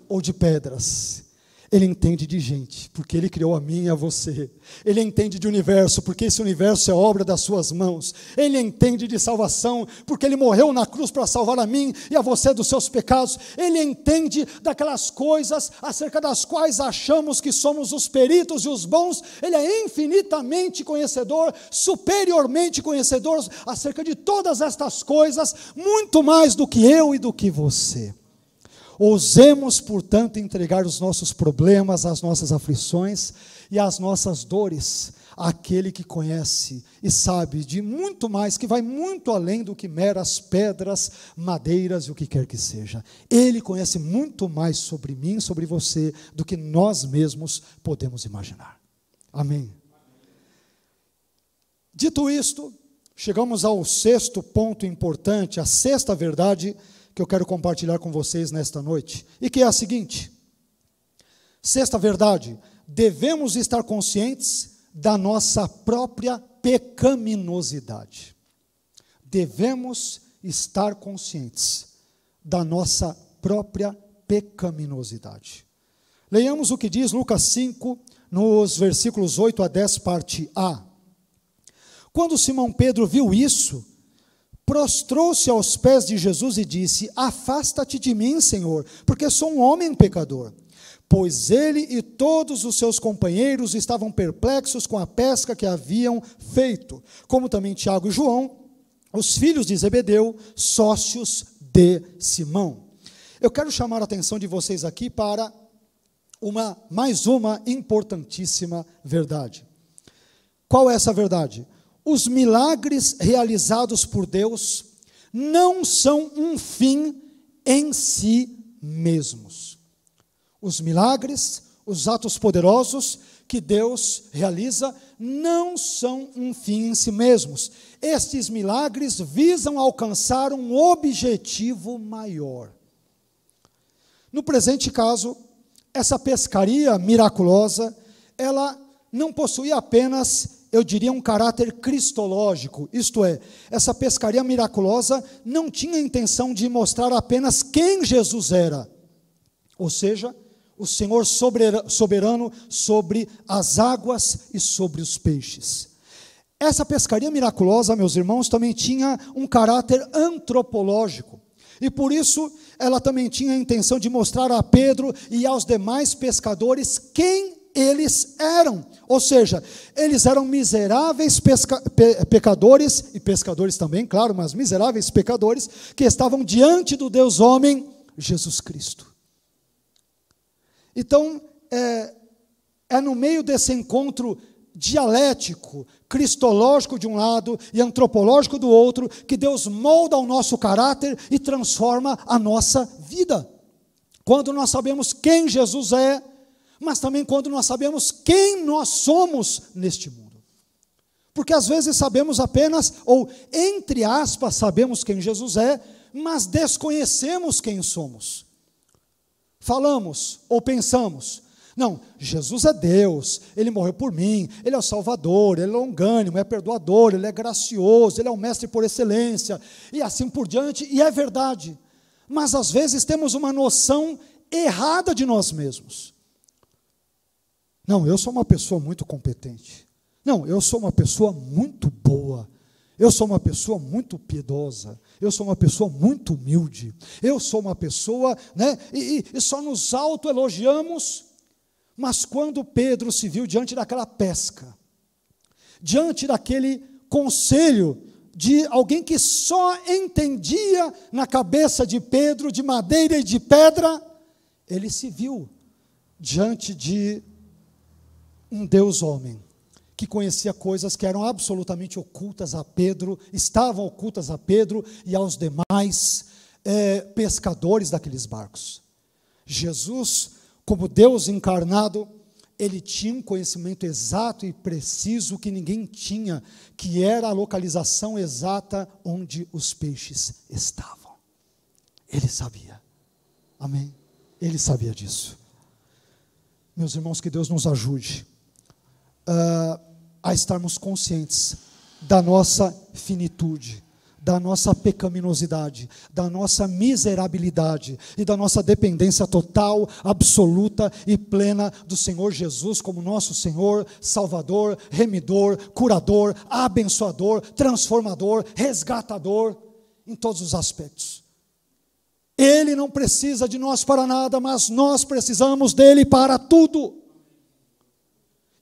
ou de pedras. Ele entende de gente, porque Ele criou a mim e a você. Ele entende de universo, porque esse universo é obra das suas mãos. Ele entende de salvação, porque Ele morreu na cruz para salvar a mim e a você dos seus pecados. Ele entende daquelas coisas acerca das quais achamos que somos os peritos e os bons. Ele é infinitamente conhecedor, superiormente conhecedor acerca de todas estas coisas, muito mais do que eu e do que você. Ousemos, portanto, entregar os nossos problemas, as nossas aflições e as nossas dores àquele que conhece e sabe de muito mais, que vai muito além do que meras pedras, madeiras e o que quer que seja. Ele conhece muito mais sobre mim, sobre você, do que nós mesmos podemos imaginar. Amém. Dito isto, chegamos ao sexto ponto importante, a sexta verdade que eu quero compartilhar com vocês nesta noite, e que é a seguinte: sexta verdade, devemos estar conscientes da nossa própria pecaminosidade. Devemos estar conscientes da nossa própria pecaminosidade. Leiamos o que diz Lucas 5, nos versículos 8 a 10, parte A. Quando Simão Pedro viu isso, prostrou-se aos pés de Jesus e disse: afasta-te de mim, Senhor, porque sou um homem pecador. Pois ele e todos os seus companheiros estavam perplexos com a pesca que haviam feito, como também Tiago e João, os filhos de Zebedeu, sócios de Simão. Eu quero chamar a atenção de vocês aqui para mais uma importantíssima verdade. Qual é essa verdade? Os milagres realizados por Deus não são um fim em si mesmos. Os milagres, os atos poderosos que Deus realiza não são um fim em si mesmos. Estes milagres visam alcançar um objetivo maior. No presente caso, essa pescaria miraculosa, ela não possuía apenas, eu diria, um caráter cristológico, isto é, essa pescaria miraculosa não tinha a intenção de mostrar apenas quem Jesus era, ou seja, o Senhor soberano sobre as águas e sobre os peixes. Essa pescaria miraculosa, meus irmãos, também tinha um caráter antropológico, e por isso ela também tinha a intenção de mostrar a Pedro e aos demais pescadores quem eles eram, ou seja, eles eram miseráveis pecadores, e pescadores também, claro, mas miseráveis pecadores, que estavam diante do Deus homem, Jesus Cristo. Então, é no meio desse encontro dialético, cristológico de um lado e antropológico do outro, que Deus molda o nosso caráter e transforma a nossa vida. Quando nós sabemos quem Jesus é, mas também quando nós sabemos quem nós somos neste mundo. Porque às vezes sabemos apenas, ou entre aspas, sabemos quem Jesus é, mas desconhecemos quem somos. Falamos ou pensamos: não, Jesus é Deus, Ele morreu por mim, Ele é o Salvador, Ele é longânimo, é perdoador, Ele é gracioso, Ele é o mestre por excelência, e assim por diante, e é verdade. Mas às vezes temos uma noção errada de nós mesmos. Não, eu sou uma pessoa muito competente. Não, eu sou uma pessoa muito boa. Eu sou uma pessoa muito piedosa. Eu sou uma pessoa muito humilde. Eu sou uma pessoa, e só nos autoelogiamos. Mas quando Pedro se viu diante daquela pesca, diante daquele conselho de alguém que só entendia na cabeça de Pedro de madeira e de pedra, ele se viu diante de um Deus homem, que conhecia coisas que eram absolutamente ocultas a Pedro, estavam ocultas a Pedro e aos demais pescadores daqueles barcos. Jesus, como Deus encarnado, ele tinha um conhecimento exato e preciso que ninguém tinha, que era a localização exata onde os peixes estavam. Ele sabia. Amém? Ele sabia disso. Meus irmãos, que Deus nos ajude a estarmos conscientes da nossa finitude, da nossa pecaminosidade, da nossa miserabilidade e da nossa dependência total, absoluta e plena do Senhor Jesus como nosso Senhor, Salvador, Remidor, Curador, Abençoador, Transformador, Resgatador, em todos os aspectos. Ele não precisa de nós para nada, mas nós precisamos dele para tudo.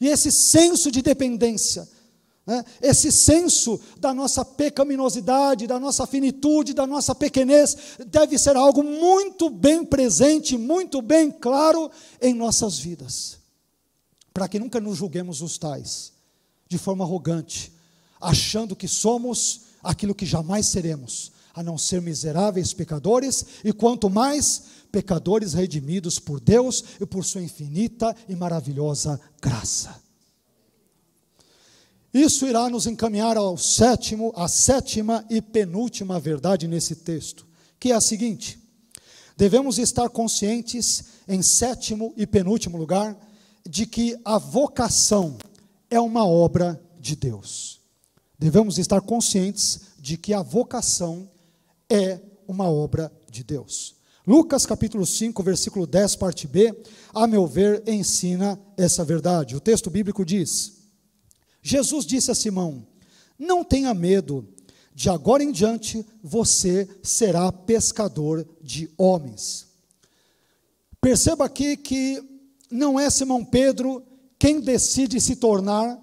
E esse senso de dependência, esse senso da nossa pecaminosidade, da nossa finitude, da nossa pequenez, deve ser algo muito bem presente, muito bem claro em nossas vidas, para que nunca nos julguemos os tais, de forma arrogante, achando que somos aquilo que jamais seremos, a não ser miseráveis pecadores, e quanto mais pecadores redimidos por Deus e por sua infinita e maravilhosa graça. Isso irá nos encaminhar à sétima e penúltima verdade nesse texto, que é a seguinte: devemos estar conscientes, em sétimo e penúltimo lugar, de que a vocação é uma obra de Deus. Devemos estar conscientes de que a vocação é uma obra de Deus. Lucas capítulo 5, versículo 10, parte B, a meu ver, ensina essa verdade. O texto bíblico diz: Jesus disse a Simão: não tenha medo, de agora em diante você será pescador de homens. Perceba aqui que não é Simão Pedro quem decide se tornar,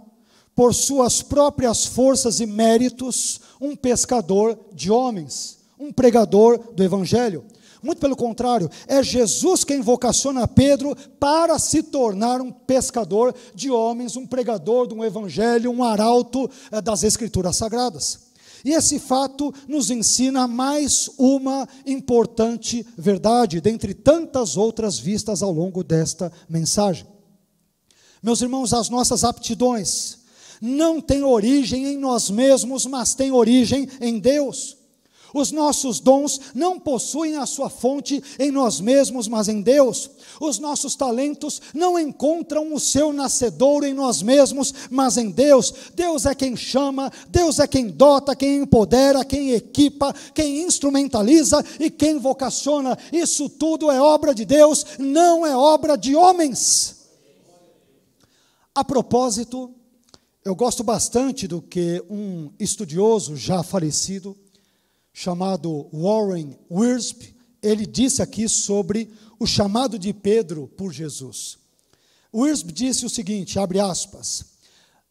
por suas próprias forças e méritos, um pescador de homens, um pregador do Evangelho. Muito pelo contrário, é Jesus quem vocaciona Pedro para se tornar um pescador de homens, um pregador de um evangelho, um arauto das Escrituras Sagradas. E esse fato nos ensina mais uma importante verdade, dentre tantas outras vistas ao longo desta mensagem. Meus irmãos, as nossas aptidões não têm origem em nós mesmos, mas têm origem em Deus. Os nossos dons não possuem a sua fonte em nós mesmos, mas em Deus. Os nossos talentos não encontram o seu nascedouro em nós mesmos, mas em Deus. Deus é quem chama, Deus é quem dota, quem empodera, quem equipa, quem instrumentaliza e quem vocaciona. Isso tudo é obra de Deus, não é obra de homens. A propósito, eu gosto bastante do que um estudioso já falecido, chamado Warren Wiersbe, ele disse aqui sobre o chamado de Pedro por Jesus. Wiersbe disse o seguinte, abre aspas: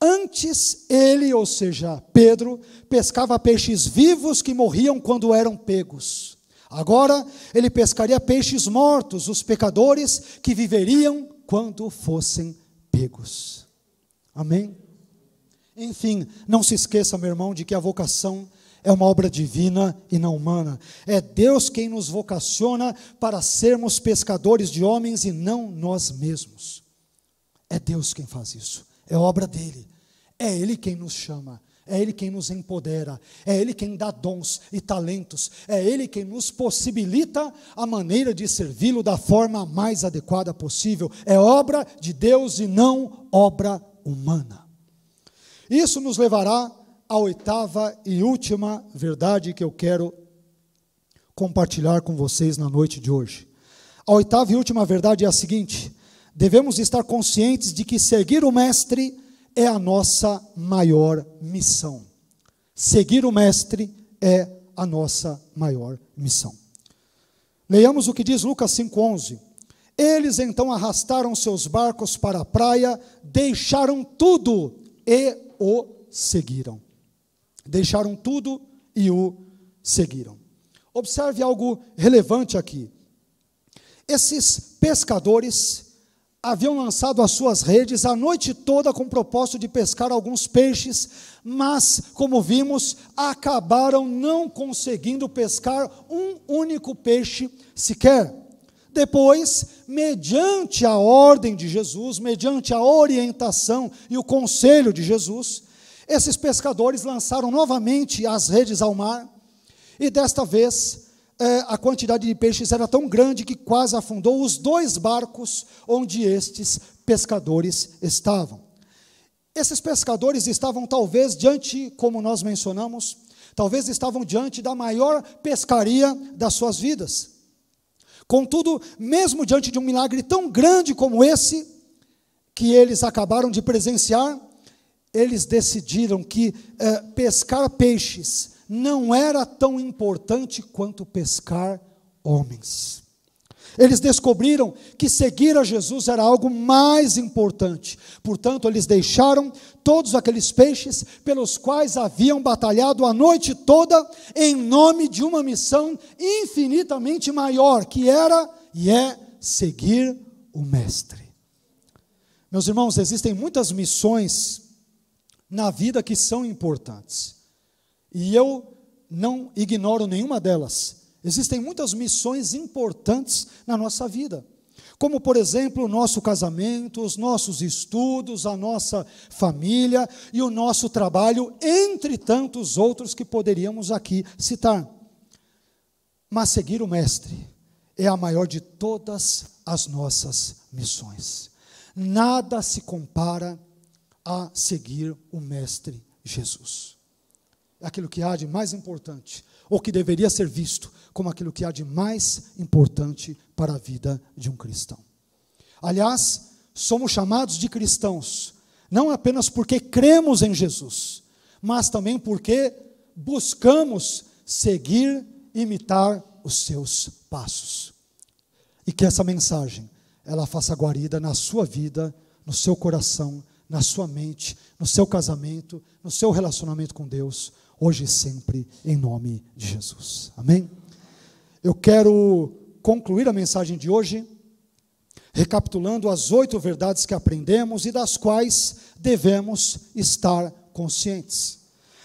antes ele, ou seja, Pedro, pescava peixes vivos que morriam quando eram pegos. Agora ele pescaria peixes mortos, os pecadores que viveriam quando fossem pegos. Amém? Enfim, não se esqueça, meu irmão, de que a vocação é uma obra divina e não humana. É Deus quem nos vocaciona para sermos pescadores de homens e não nós mesmos. É Deus quem faz isso. É obra dele. É Ele quem nos chama. É Ele quem nos empodera. É Ele quem dá dons e talentos. É Ele quem nos possibilita a maneira de servi-lo da forma mais adequada possível. É obra de Deus e não obra humana. Isso nos levará a oitava e última verdade que eu quero compartilhar com vocês na noite de hoje. A oitava e última verdade é a seguinte: devemos estar conscientes de que seguir o Mestre é a nossa maior missão. Seguir o Mestre é a nossa maior missão. Leiamos o que diz Lucas 5,11. Eles então arrastaram seus barcos para a praia, deixaram tudo e o seguiram. Deixaram tudo e o seguiram. Observe algo relevante aqui. Esses pescadores haviam lançado as suas redes a noite toda com o propósito de pescar alguns peixes, mas, como vimos, acabaram não conseguindo pescar um único peixe sequer. Depois, mediante a ordem de Jesus, mediante a orientação e o conselho de Jesus, esses pescadores lançaram novamente as redes ao mar, e desta vez a quantidade de peixes era tão grande que quase afundou os 2 barcos onde estes pescadores estavam. Esses pescadores estavam talvez diante, como nós mencionamos, Talvez estavam diante da maior pescaria das suas vidas. Contudo, mesmo diante de um milagre tão grande como esse, que eles acabaram de presenciar, eles decidiram que pescar peixes não era tão importante quanto pescar homens. Eles descobriram que seguir a Jesus era algo mais importante. Portanto, eles deixaram todos aqueles peixes pelos quais haviam batalhado a noite toda em nome de uma missão infinitamente maior, que era e é seguir o Mestre. Meus irmãos, existem muitas missões na vida que são importantes, e eu não ignoro nenhuma delas. Existem muitas missões importantes na nossa vida, como, por exemplo, o nosso casamento, os nossos estudos, a nossa família e o nosso trabalho, entre tantos outros que poderíamos aqui citar. Mas seguir o Mestre é a maior de todas as nossas missões. Nada se compara a seguir o Mestre Jesus. Aquilo que há de mais importante, ou que deveria ser visto como aquilo que há de mais importante para a vida de um cristão. Aliás, somos chamados de cristãos, não apenas porque cremos em Jesus, mas também porque buscamos seguir, imitar os seus passos. E que essa mensagem, ela faça guarida na sua vida, no seu coração, na sua mente, no seu casamento, no seu relacionamento com Deus, hoje e sempre, em nome de Jesus. Amém? Eu quero concluir a mensagem de hoje, recapitulando as 8 verdades que aprendemos e das quais devemos estar conscientes.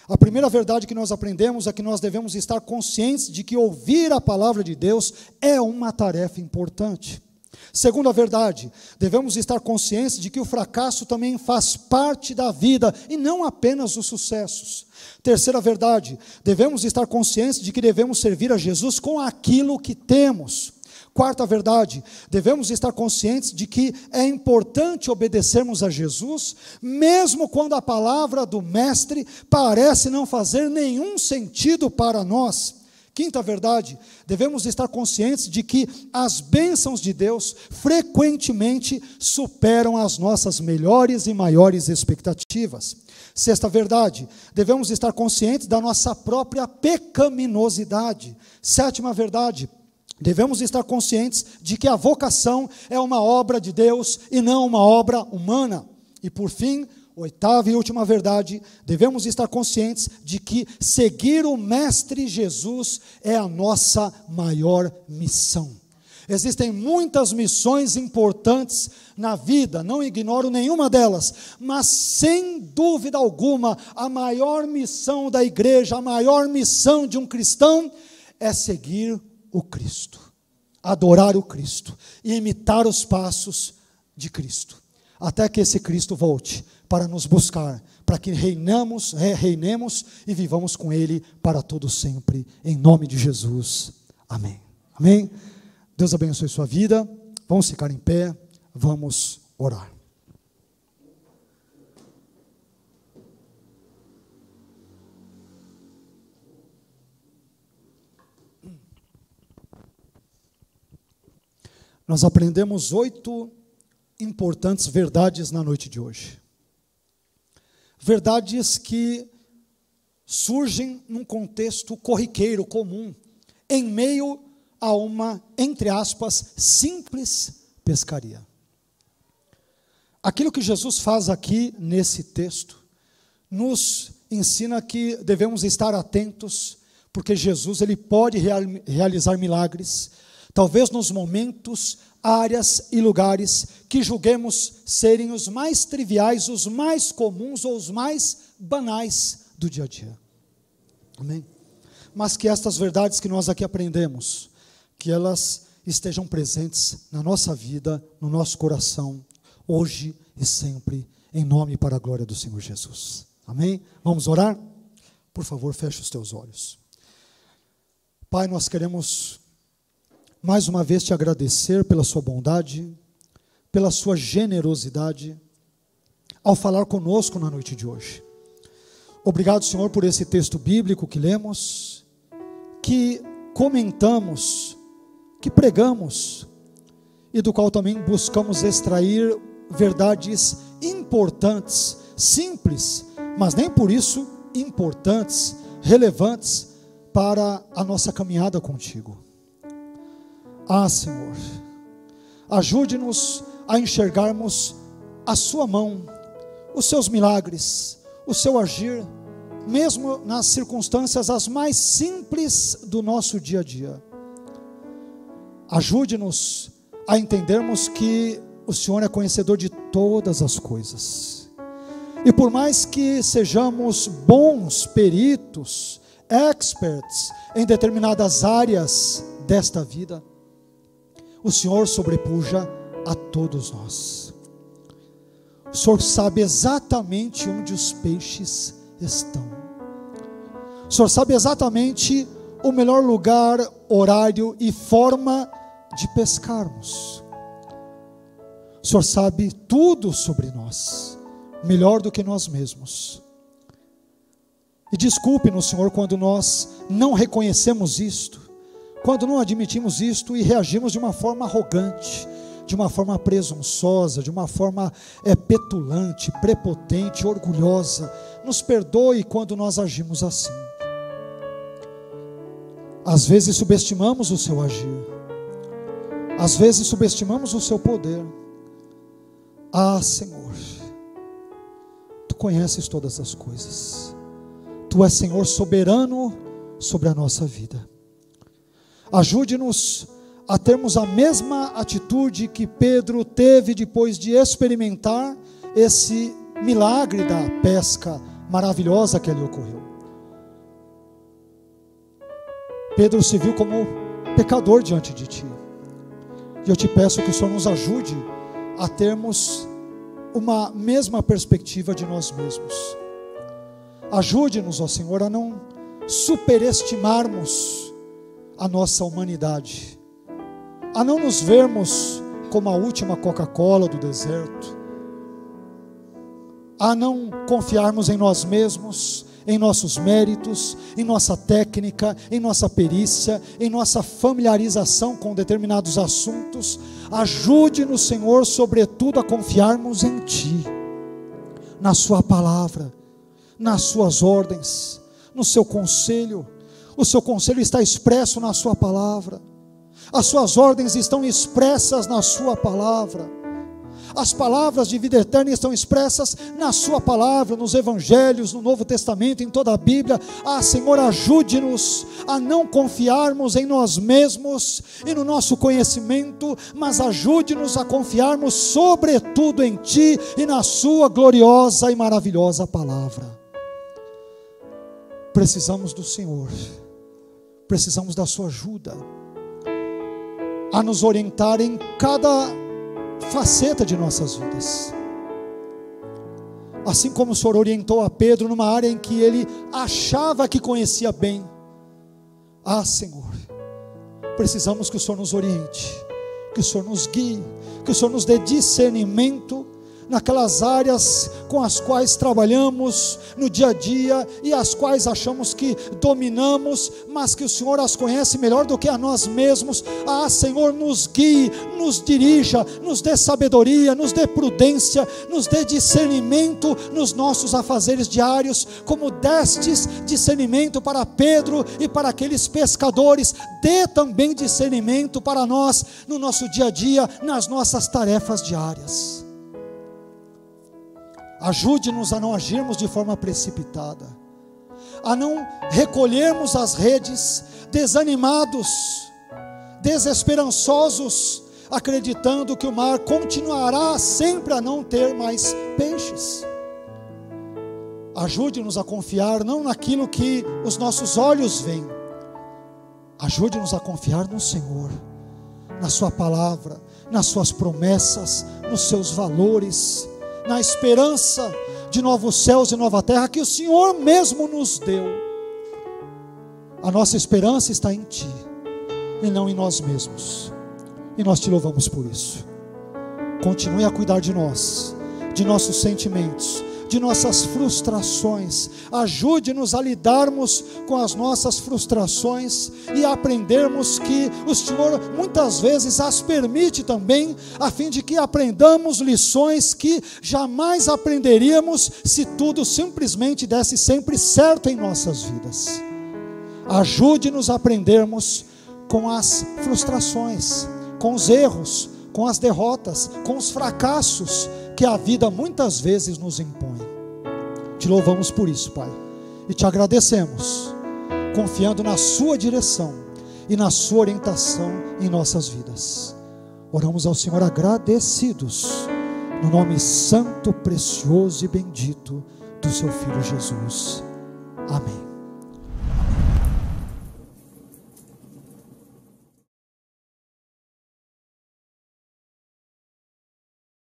A primeira verdade que nós aprendemos é que nós devemos estar conscientes de que ouvir a palavra de Deus é uma tarefa importante. Segunda verdade, devemos estar conscientes de que o fracasso também faz parte da vida e não apenas os sucessos. Terceira verdade, devemos estar conscientes de que devemos servir a Jesus com aquilo que temos. Quarta verdade, devemos estar conscientes de que é importante obedecermos a Jesus, mesmo quando a palavra do Mestre parece não fazer nenhum sentido para nós. Quinta verdade, devemos estar conscientes de que as bênçãos de Deus frequentemente superam as nossas melhores e maiores expectativas. Sexta verdade, devemos estar conscientes da nossa própria pecaminosidade. Sétima verdade, devemos estar conscientes de que a vocação é uma obra de Deus e não uma obra humana. E por fim, oitava e última verdade, devemos estar conscientes de que seguir o Mestre Jesus é a nossa maior missão. Existem muitas missões importantes na vida, não ignoro nenhuma delas, mas sem dúvida alguma, a maior missão da igreja, a maior missão de um cristão é seguir o Cristo, adorar o Cristo e imitar os passos de Cristo, até que esse Cristo volte para nos buscar, para que reinemos e vivamos com Ele para todo sempre, em nome de Jesus, amém. Amém? Deus abençoe sua vida, vamos ficar em pé, vamos orar. Nós aprendemos 8 importantes verdades na noite de hoje. Verdades que surgem num contexto corriqueiro, comum, em meio a uma, entre aspas, simples pescaria. Aquilo que Jesus faz aqui nesse texto nos ensina que devemos estar atentos, porque Jesus ele pode realizar milagres, talvez nos momentos, áreas e lugares que julguemos serem os mais triviais, os mais comuns ou os mais banais do dia a dia. Amém? Mas que estas verdades que nós aqui aprendemos, que elas estejam presentes na nossa vida, no nosso coração, hoje e sempre, em nome e para a glória do Senhor Jesus. Amém? Vamos orar? Por favor, feche os teus olhos. Pai, nós queremos mais uma vez te agradecer pela sua bondade, pela sua generosidade, ao falar conosco na noite de hoje. Obrigado, Senhor, por esse texto bíblico que lemos, que comentamos, que pregamos, e do qual também buscamos extrair verdades importantes, simples, mas nem por isso importantes, relevantes para a nossa caminhada contigo. Senhor, ajude-nos a enxergarmos a sua mão, os seus milagres, o seu agir, mesmo nas circunstâncias as mais simples do nosso dia a dia. Ajude-nos a entendermos que o Senhor é conhecedor de todas as coisas, e por mais que sejamos bons peritos, experts em determinadas áreas desta vida, o Senhor sobrepuja a todos nós. O Senhor sabe exatamente onde os peixes estão. O Senhor sabe exatamente o melhor lugar, horário e forma de pescarmos. O Senhor sabe tudo sobre nós, melhor do que nós mesmos. E desculpe-nos, Senhor, quando nós não reconhecemos isto, quando não admitimos isto e reagimos de uma forma arrogante, de uma forma presunçosa, de uma forma petulante, prepotente, orgulhosa. Nos perdoe quando nós agimos assim. Às vezes subestimamos o seu agir, às vezes subestimamos o seu poder. Senhor, Tu conheces todas as coisas, Tu és Senhor soberano sobre a nossa vida. Ajude-nos a termos a mesma atitude que Pedro teve depois de experimentar esse milagre da pesca maravilhosa que ali ocorreu. Pedro se viu como pecador diante de Ti, e eu te peço que o Senhor nos ajude a termos uma mesma perspectiva de nós mesmos. Ajude-nos, ó Senhor, a não superestimarmos a nossa humanidade, a não nos vermos como a última Coca-Cola do deserto, a não confiarmos em nós mesmos, em nossos méritos, em nossa técnica, em nossa perícia, em nossa familiarização com determinados assuntos. Ajude-nos, Senhor, sobretudo a confiarmos em Ti, na Sua palavra, nas Suas ordens, no Seu conselho. O Seu conselho está expresso na Sua palavra, as Suas ordens estão expressas na Sua palavra. As palavras de vida eterna estão expressas na Sua palavra, nos Evangelhos, no Novo Testamento, em toda a Bíblia. Senhor, ajude-nos a não confiarmos em nós mesmos e no nosso conhecimento, mas ajude-nos a confiarmos sobretudo em Ti e na Sua gloriosa e maravilhosa palavra. Precisamos do Senhor, precisamos da Sua ajuda a nos orientar em cada faceta de nossas vidas, assim como o Senhor orientou a Pedro numa área em que ele achava que conhecia bem. Senhor, precisamos que o Senhor nos oriente, que o Senhor nos guie, que o Senhor nos dê discernimento naquelas áreas com as quais trabalhamos no dia a dia e as quais achamos que dominamos, mas que o Senhor as conhece melhor do que a nós mesmos. Senhor, nos guie, nos dirija, nos dê sabedoria, nos dê prudência, nos dê discernimento nos nossos afazeres diários, como destes discernimento para Pedro e para aqueles pescadores. Dê também discernimento para nós no nosso dia a dia, nas nossas tarefas diárias. Ajude-nos a não agirmos de forma precipitada, a não recolhermos as redes desanimados, desesperançosos, acreditando que o mar continuará sempre a não ter mais peixes. Ajude-nos a confiar não naquilo que os nossos olhos veem, ajude-nos a confiar no Senhor, na Sua palavra, nas Suas promessas, nos Seus valores, na esperança de novos céus e nova terra que o Senhor mesmo nos deu. A nossa esperança está em Ti e não em nós mesmos, e nós Te louvamos por isso. Continue a cuidar de nós, de nossos sentimentos, de nossas frustrações. Ajude-nos a lidarmos com as nossas frustrações e a aprendermos que o Senhor muitas vezes as permite também, a fim de que aprendamos lições que jamais aprenderíamos se tudo simplesmente desse sempre certo em nossas vidas. Ajude-nos a aprendermos com as frustrações, com os erros, com as derrotas, com os fracassos que a vida muitas vezes nos impõe. Te louvamos por isso, Pai, e te agradecemos, confiando na sua direção e na sua orientação em nossas vidas. Oramos ao Senhor agradecidos, no nome santo, precioso e bendito do seu Filho Jesus. Amém.